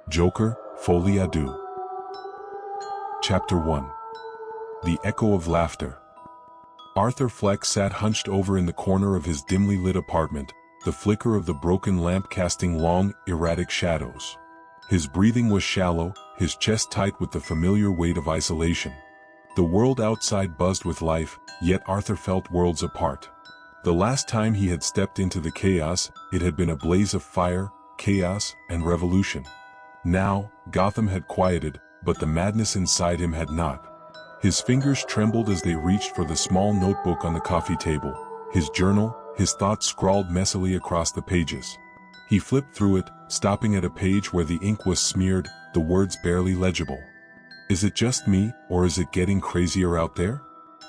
Joker, Folie à Deux. Chapter 1. The Echo of Laughter. Arthur Fleck sat hunched over in the corner of his dimly lit apartment, the flicker of the broken lamp casting long, erratic shadows. His breathing was shallow, his chest tight with the familiar weight of isolation. The world outside buzzed with life, yet Arthur felt worlds apart. The last time he had stepped into the chaos, it had been a blaze of fire, chaos, and revolution. Now, Gotham had quieted, but the madness inside him had not. His fingers trembled as they reached for the small notebook on the coffee table, his journal, his thoughts scrawled messily across the pages. He flipped through it, stopping at a page where the ink was smeared, the words barely legible. "Is it just me, or is it getting crazier out there?"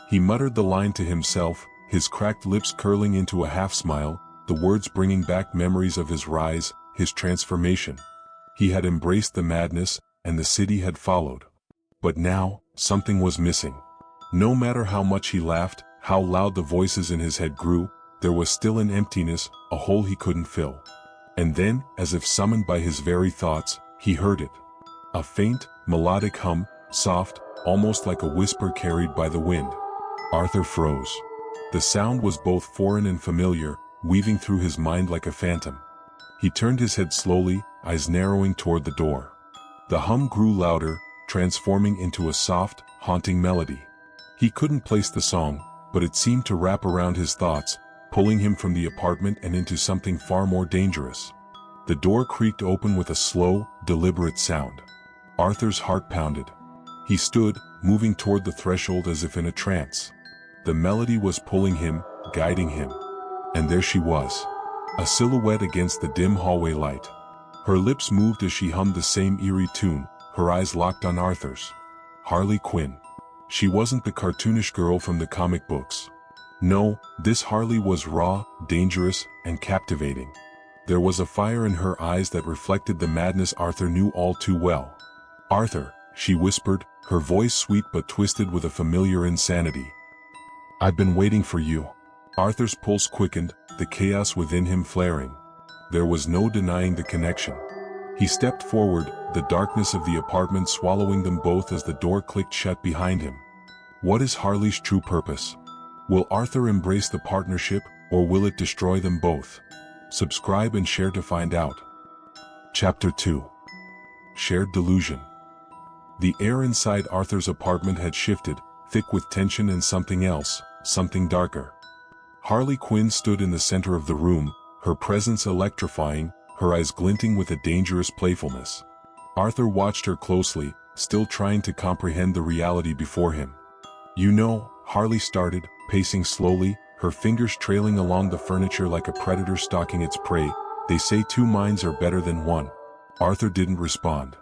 He muttered the line to himself, his cracked lips curling into a half-smile, the words bringing back memories of his rise, his transformation. He had embraced the madness, and the city had followed. But now, something was missing. No matter how much he laughed, how loud the voices in his head grew, there was still an emptiness, a hole he couldn't fill. And then, as if summoned by his very thoughts, he heard it. A faint, melodic hum, soft, almost like a whisper carried by the wind. Arthur froze. The sound was both foreign and familiar, weaving through his mind like a phantom. He turned his head slowly, eyes narrowing toward the door. The hum grew louder, transforming into a soft, haunting melody. He couldn't place the song, but it seemed to wrap around his thoughts, pulling him from the apartment and into something far more dangerous. The door creaked open with a slow, deliberate sound. Arthur's heart pounded. He stood, moving toward the threshold as if in a trance. The melody was pulling him, guiding him. And there she was. A silhouette against the dim hallway light. Her lips moved as she hummed the same eerie tune, her eyes locked on Arthur's. Harley Quinn. She wasn't the cartoonish girl from the comic books. No, this Harley was raw, dangerous, and captivating. There was a fire in her eyes that reflected the madness Arthur knew all too well. "Arthur," she whispered, her voice sweet but twisted with a familiar insanity. "I've been waiting for you." Arthur's pulse quickened, the chaos within him flaring. There was no denying the connection. He stepped forward, the darkness of the apartment swallowing them both as the door clicked shut behind him. What is Harley's true purpose? Will Arthur embrace the partnership, or will it destroy them both? Subscribe and share to find out. Chapter 2. Shared Delusion. The air inside Arthur's apartment had shifted, thick with tension and something else, something darker. Harley Quinn stood in the center of the room, her presence electrifying, her eyes glinting with a dangerous playfulness. Arthur watched her closely, still trying to comprehend the reality before him. "You know," Harley started, pacing slowly, her fingers trailing along the furniture like a predator stalking its prey, "they say two minds are better than one." Arthur didn't respond.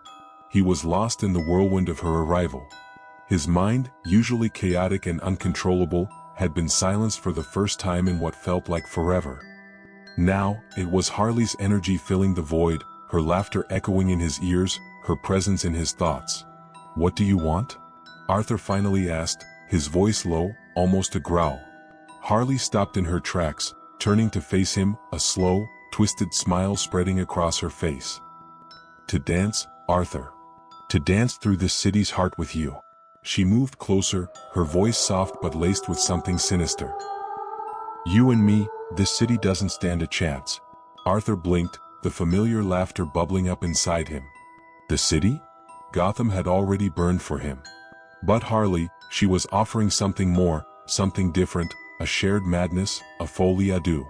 He was lost in the whirlwind of her arrival. His mind, usually chaotic and uncontrollable, had been silenced for the first time in what felt like forever. Now, it was Harley's energy filling the void, her laughter echoing in his ears, her presence in his thoughts. "What do you want?" Arthur finally asked, his voice low, almost a growl. Harley stopped in her tracks, turning to face him, a slow, twisted smile spreading across her face. "To dance, Arthur. To dance through this city's heart with you." She moved closer, her voice soft but laced with something sinister. "You and me, this city doesn't stand a chance." Arthur blinked, the familiar laughter bubbling up inside him. The city? Gotham had already burned for him. But Harley, she was offering something more, something different, a shared madness, a folie à deux.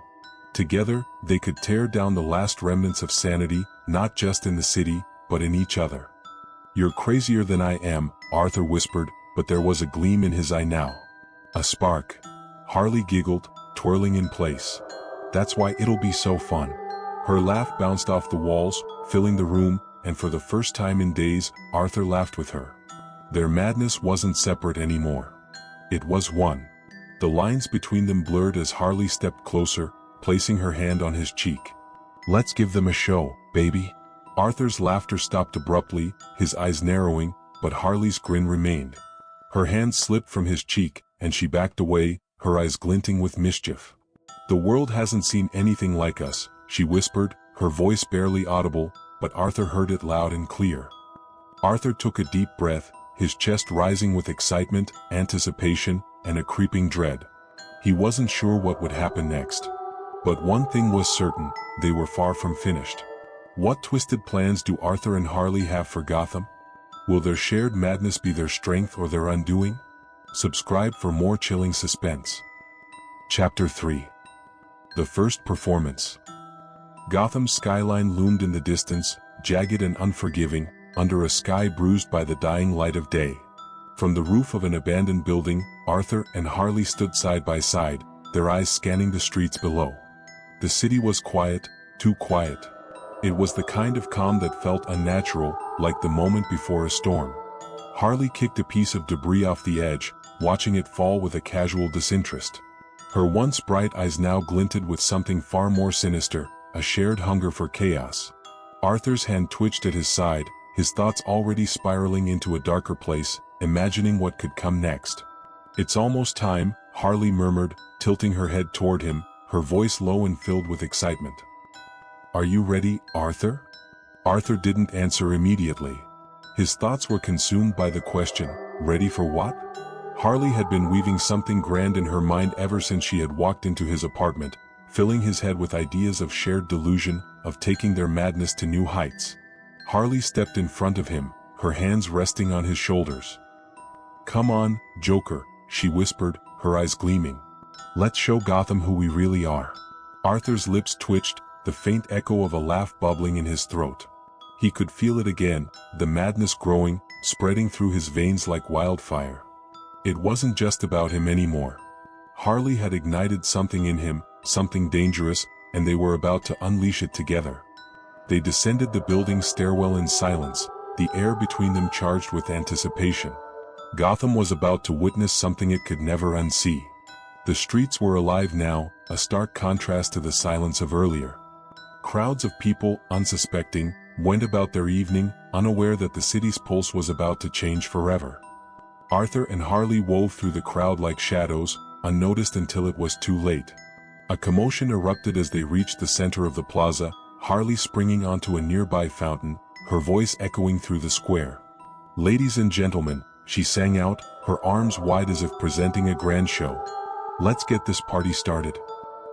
Together, they could tear down the last remnants of sanity, not just in the city, but in each other. "You're crazier than I am," Arthur whispered, but there was a gleam in his eye now. A spark. Harley giggled, twirling in place. "That's why it'll be so fun." Her laugh bounced off the walls, filling the room, and for the first time in days, Arthur laughed with her. Their madness wasn't separate anymore. It was one. The lines between them blurred as Harley stepped closer, placing her hand on his cheek. "Let's give them a show, baby." Arthur's laughter stopped abruptly, his eyes narrowing, but Harley's grin remained. Her hand slipped from his cheek, and she backed away, her eyes glinting with mischief. "The world hasn't seen anything like us," she whispered, her voice barely audible, but Arthur heard it loud and clear. Arthur took a deep breath, his chest rising with excitement, anticipation, and a creeping dread. He wasn't sure what would happen next. But one thing was certain, they were far from finished. What twisted plans do Arthur and Harley have for Gotham? Will their shared madness be their strength or their undoing? Subscribe for more chilling suspense. Chapter 3. The First Performance. Gotham's skyline loomed in the distance, jagged and unforgiving, under a sky bruised by the dying light of day. From the roof of an abandoned building, Arthur and Harley stood side by side, their eyes scanning the streets below. The city was quiet, too quiet. It was the kind of calm that felt unnatural, like the moment before a storm. Harley kicked a piece of debris off the edge, watching it fall with a casual disinterest. Her once bright eyes now glinted with something far more sinister, a shared hunger for chaos. Arthur's hand twitched at his side, his thoughts already spiraling into a darker place, imagining what could come next. "It's almost time," Harley murmured, tilting her head toward him, her voice low and filled with excitement. "Are you ready, Arthur?" Arthur didn't answer immediately. His thoughts were consumed by the question, ready for what? Harley had been weaving something grand in her mind ever since she had walked into his apartment, filling his head with ideas of shared delusion, of taking their madness to new heights. Harley stepped in front of him, her hands resting on his shoulders. "Come on, Joker," she whispered, her eyes gleaming. "Let's show Gotham who we really are." Arthur's lips twitched, the faint echo of a laugh bubbling in his throat. He could feel it again, the madness growing, spreading through his veins like wildfire. It wasn't just about him anymore. Harley had ignited something in him, something dangerous, and they were about to unleash it together. They descended the building stairwell in silence, the air between them charged with anticipation. Gotham was about to witness something it could never unsee. The streets were alive now, a stark contrast to the silence of earlier. Crowds of people, unsuspecting, went about their evening, unaware that the city's pulse was about to change forever. Arthur and Harley wove through the crowd like shadows, unnoticed until it was too late. A commotion erupted as they reached the center of the plaza, Harley springing onto a nearby fountain, her voice echoing through the square. "Ladies and gentlemen," she sang out, her arms wide as if presenting a grand show. "Let's get this party started."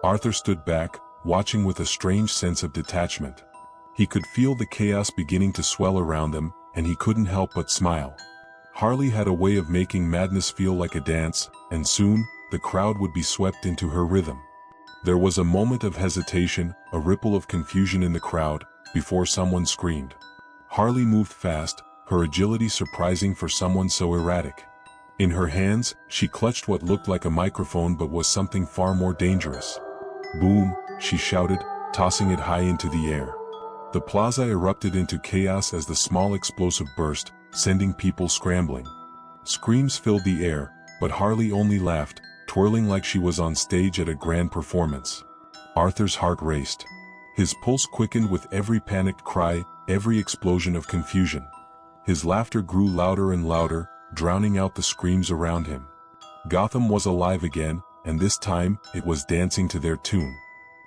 Arthur stood back, watching with a strange sense of detachment. He could feel the chaos beginning to swell around them, and he couldn't help but smile. Harley had a way of making madness feel like a dance, and soon, the crowd would be swept into her rhythm. There was a moment of hesitation, a ripple of confusion in the crowd, before someone screamed. Harley moved fast, her agility surprising for someone so erratic. In her hands, she clutched what looked like a microphone but was something far more dangerous. "Boom!" she shouted, tossing it high into the air. The plaza erupted into chaos as the small explosive burst, sending people scrambling. Screams filled the air, but Harley only laughed, twirling like she was on stage at a grand performance. Arthur's heart raced. His pulse quickened with every panicked cry, every explosion of confusion. His laughter grew louder and louder, drowning out the screams around him. Gotham was alive again, and this time, it was dancing to their tune.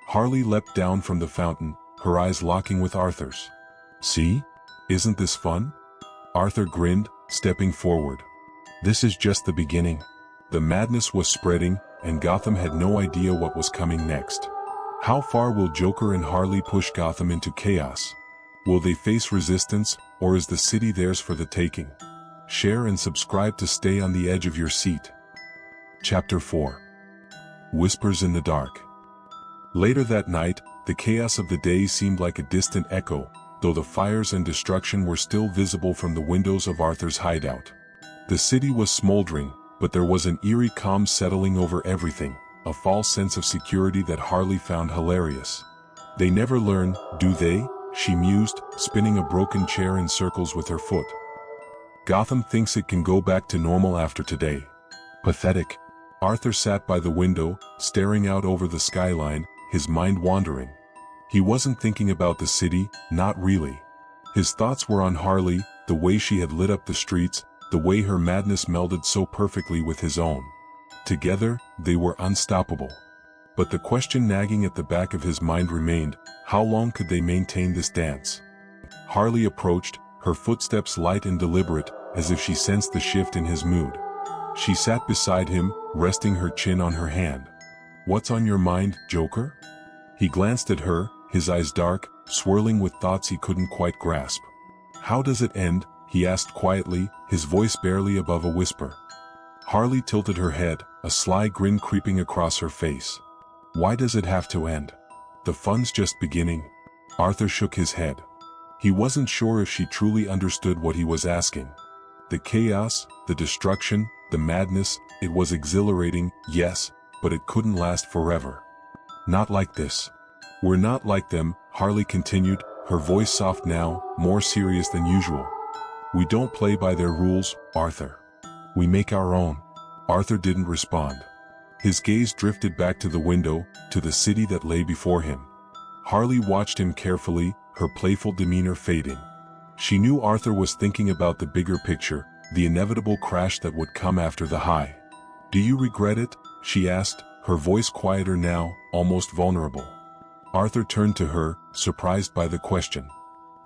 Harley leapt down from the fountain, her eyes locking with Arthur's. "See? Isn't this fun?" Arthur grinned, stepping forward. "This is just the beginning." The madness was spreading, and Gotham had no idea what was coming next. How far will Joker and Harley push Gotham into chaos? Will they face resistance, or is the city theirs for the taking? Share and subscribe to stay on the edge of your seat. Chapter 4. Whispers in the Dark. Later that night, the chaos of the day seemed like a distant echo, though the fires and destruction were still visible from the windows of Arthur's hideout. The city was smoldering, but there was an eerie calm settling over everything, a false sense of security that Harley found hilarious. "They never learn, do they?" she mused, spinning a broken chair in circles with her foot. "Gotham thinks it can go back to normal after today. Pathetic." Arthur sat by the window, staring out over the skyline, his mind wandering. He wasn't thinking about the city, not really. His thoughts were on Harley, the way she had lit up the streets, the way her madness melded so perfectly with his own. Together, they were unstoppable. But the question nagging at the back of his mind remained, how long could they maintain this dance? Harley approached, her footsteps light and deliberate, as if she sensed the shift in his mood. She sat beside him, resting her chin on her hand. "What's on your mind, Joker?" He glanced at her, his eyes dark, swirling with thoughts he couldn't quite grasp. "How does it end?" he asked quietly, his voice barely above a whisper. Harley tilted her head, a sly grin creeping across her face. "Why does it have to end? The fun's just beginning." Arthur shook his head. He wasn't sure if she truly understood what he was asking. The chaos, the destruction, the madness, it was exhilarating, yes, but it couldn't last forever. "Not like this. We're not like them," Harley continued, her voice soft now, more serious than usual. "We don't play by their rules, Arthur. We make our own." Arthur didn't respond. His gaze drifted back to the window, to the city that lay before him. Harley watched him carefully, her playful demeanor fading. She knew Arthur was thinking about the bigger picture, the inevitable crash that would come after the high. "Do you regret it?" she asked, her voice quieter now, almost vulnerable. Arthur turned to her, surprised by the question.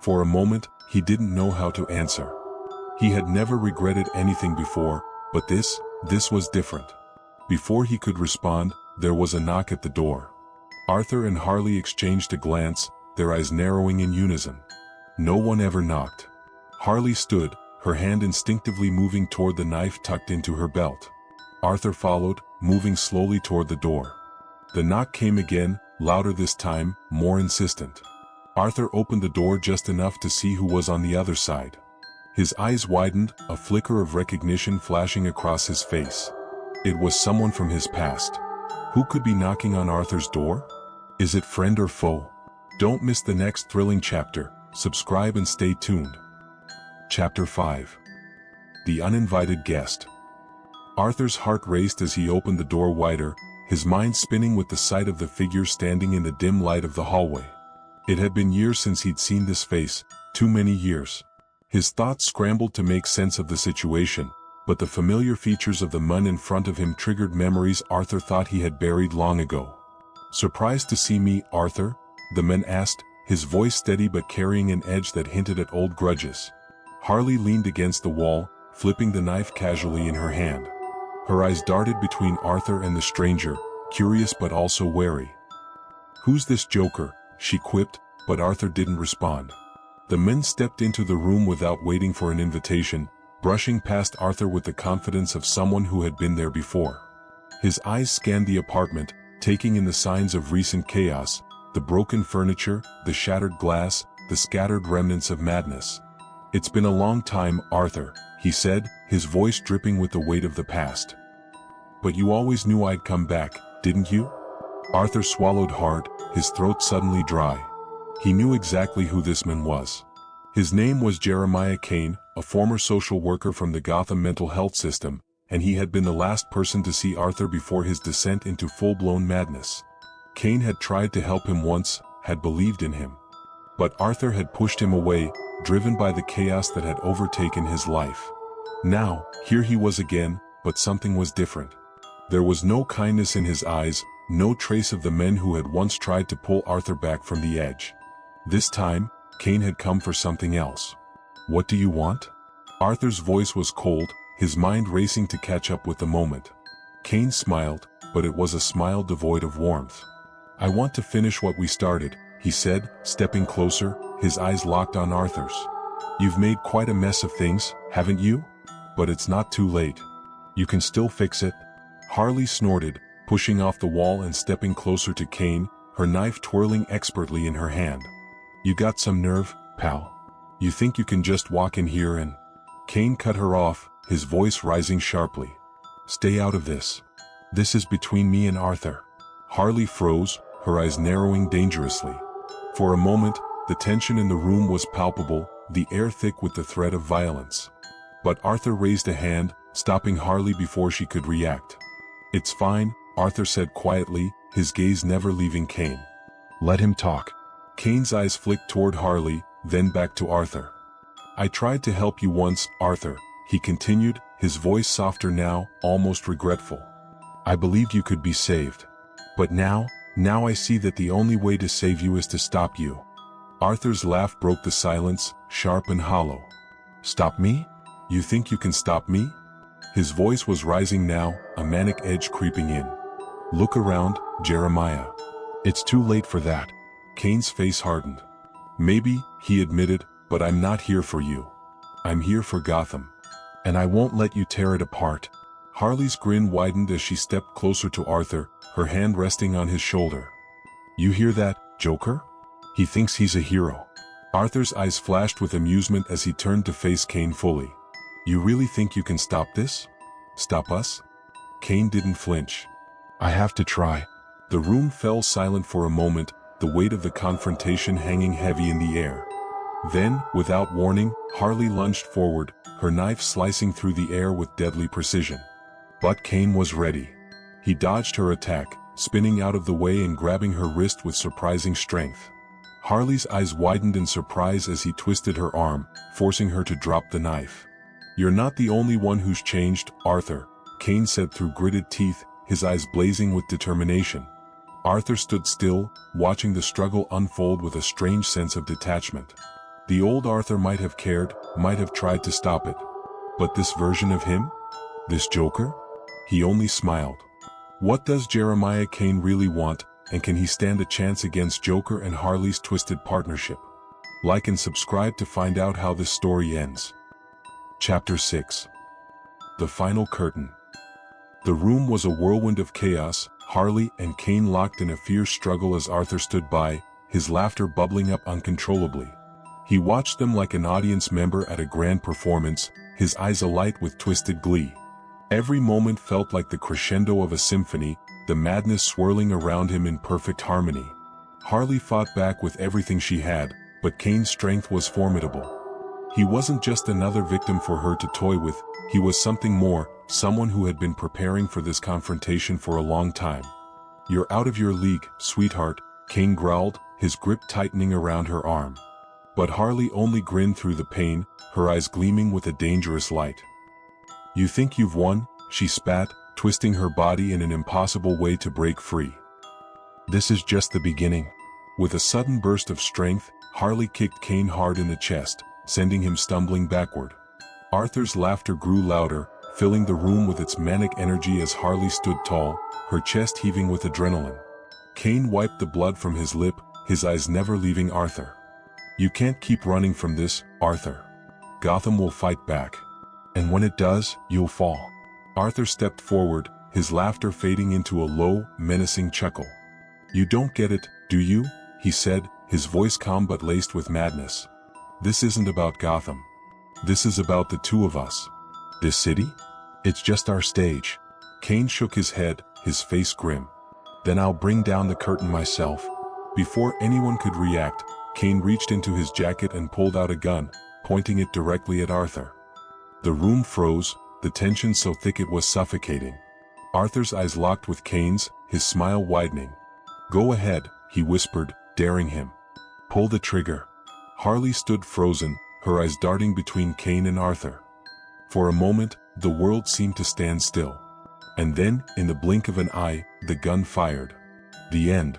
For a moment, he didn't know how to answer. He had never regretted anything before, but this was different. Before he could respond, there was a knock at the door. Arthur and Harley exchanged a glance, their eyes narrowing in unison. No one ever knocked. Harley stood, her hand instinctively moving toward the knife tucked into her belt. Arthur followed, moving slowly toward the door. The knock came again, louder this time, more insistent. Arthur opened the door just enough to see who was on the other side. His eyes widened, a flicker of recognition flashing across his face. It was someone from his past. Who could be knocking on Arthur's door? Is it friend or foe? Don't miss the next thrilling chapter. Subscribe and stay tuned. Chapter 5. The Uninvited Guest. Arthur's heart raced as he opened the door wider, his mind spinning with the sight of the figure standing in the dim light of the hallway. It had been years since he'd seen this face, too many years. His thoughts scrambled to make sense of the situation, but the familiar features of the man in front of him triggered memories Arthur thought he had buried long ago. "Surprised to see me, Arthur?" the man asked, his voice steady but carrying an edge that hinted at old grudges. Harley leaned against the wall, flipping the knife casually in her hand. Her eyes darted between Arthur and the stranger, curious but also wary. "Who's this Joker?" she quipped, but Arthur didn't respond. The man stepped into the room without waiting for an invitation, brushing past Arthur with the confidence of someone who had been there before. His eyes scanned the apartment, taking in the signs of recent chaos, the broken furniture, the shattered glass, the scattered remnants of madness. "It's been a long time, Arthur," he said, his voice dripping with the weight of the past. "But you always knew I'd come back, didn't you?" Arthur swallowed hard, his throat suddenly dry. He knew exactly who this man was. His name was Jeremiah Kane, a former social worker from the Gotham mental health system, and he had been the last person to see Arthur before his descent into full-blown madness. Kane had tried to help him once, had believed in him. But Arthur had pushed him away, driven by the chaos that had overtaken his life. Now, here he was again, but something was different. There was no kindness in his eyes, no trace of the men who had once tried to pull Arthur back from the edge. This time, Kane had come for something else. "What do you want?" Arthur's voice was cold, his mind racing to catch up with the moment. Kane smiled, but it was a smile devoid of warmth. "I want to finish what we started," he said, stepping closer, his eyes locked on Arthur's. "You've made quite a mess of things, haven't you? But it's not too late. You can still fix it." Harley snorted, pushing off the wall and stepping closer to Kane, her knife twirling expertly in her hand. "You got some nerve, pal. You think you can just walk in here and—" Kane cut her off, his voice rising sharply. "Stay out of this. This is between me and Arthur." Harley froze, her eyes narrowing dangerously. For a moment, the tension in the room was palpable, the air thick with the threat of violence. But Arthur raised a hand, stopping Harley before she could react. "It's fine," Arthur said quietly, his gaze never leaving Kane. "Let him talk." Kane's eyes flicked toward Harley, then back to Arthur. "I tried to help you once, Arthur," he continued, his voice softer now, almost regretful. "I believed you could be saved. But now I see that the only way to save you is to stop you." Arthur's laugh broke the silence, sharp and hollow. Stop me? You think you can stop me? His voice was rising now, a manic edge creeping in. Look around, Jeremiah. It's too late for that. Kane's face hardened. Maybe, he admitted, but I'm not here for you. I'm here for Gotham. And I won't let you tear it apart. Harley's grin widened as she stepped closer to Arthur, her hand resting on his shoulder. You hear that, Joker? He thinks he's a hero. Arthur's eyes flashed with amusement as he turned to face Kane fully. You really think you can stop this? Stop us? Kane didn't flinch. I have to try. The room fell silent for a moment, the weight of the confrontation hanging heavy in the air. Then, without warning, Harley lunged forward, her knife slicing through the air with deadly precision. But Kane was ready. He dodged her attack, spinning out of the way and grabbing her wrist with surprising strength. Harley's eyes widened in surprise as he twisted her arm, forcing her to drop the knife. You're not the only one who's changed, Arthur, Kane said through gritted teeth, his eyes blazing with determination. Arthur stood still, watching the struggle unfold with a strange sense of detachment. The old Arthur might have cared, might have tried to stop it. But this version of him? This Joker? He only smiled. What does Jeremiah Kane really want, and can he stand a chance against Joker and Harley's twisted partnership? Like and subscribe to find out how this story ends. Chapter 6. The Final Curtain. The room was a whirlwind of chaos, Harley and Kane locked in a fierce struggle as Arthur stood by, his laughter bubbling up uncontrollably. He watched them like an audience member at a grand performance, his eyes alight with twisted glee. Every moment felt like the crescendo of a symphony, the madness swirling around him in perfect harmony. Harley fought back with everything she had, but Kane's strength was formidable. He wasn't just another victim for her to toy with, he was something more, someone who had been preparing for this confrontation for a long time. You're out of your league, sweetheart, Kane growled, his grip tightening around her arm. But Harley only grinned through the pain, her eyes gleaming with a dangerous light. You think you've won? She spat, twisting her body in an impossible way to break free. This is just the beginning. With a sudden burst of strength, Harley kicked Kane hard in the chest, sending him stumbling backward. Arthur's laughter grew louder, filling the room with its manic energy as Harley stood tall, her chest heaving with adrenaline. Kane wiped the blood from his lip, his eyes never leaving Arthur. You can't keep running from this, Arthur. Gotham will fight back. And when it does, you'll fall. Arthur stepped forward, his laughter fading into a low, menacing chuckle. You don't get it, do you? He said, his voice calm but laced with madness. This isn't about Gotham. This is about the two of us. This city? It's just our stage. Kane shook his head, his face grim. Then I'll bring down the curtain myself. Before anyone could react, Kane reached into his jacket and pulled out a gun, pointing it directly at Arthur. The room froze, the tension so thick it was suffocating. Arthur's eyes locked with Kane's, his smile widening. Go ahead, he whispered, daring him. Pull the trigger. Harley stood frozen, her eyes darting between Kane and Arthur. For a moment, the world seemed to stand still. And then, in the blink of an eye, the gun fired. The end.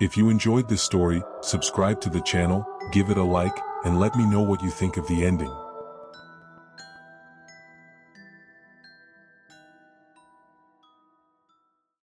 If you enjoyed this story, subscribe to the channel, give it a like, and let me know what you think of the ending.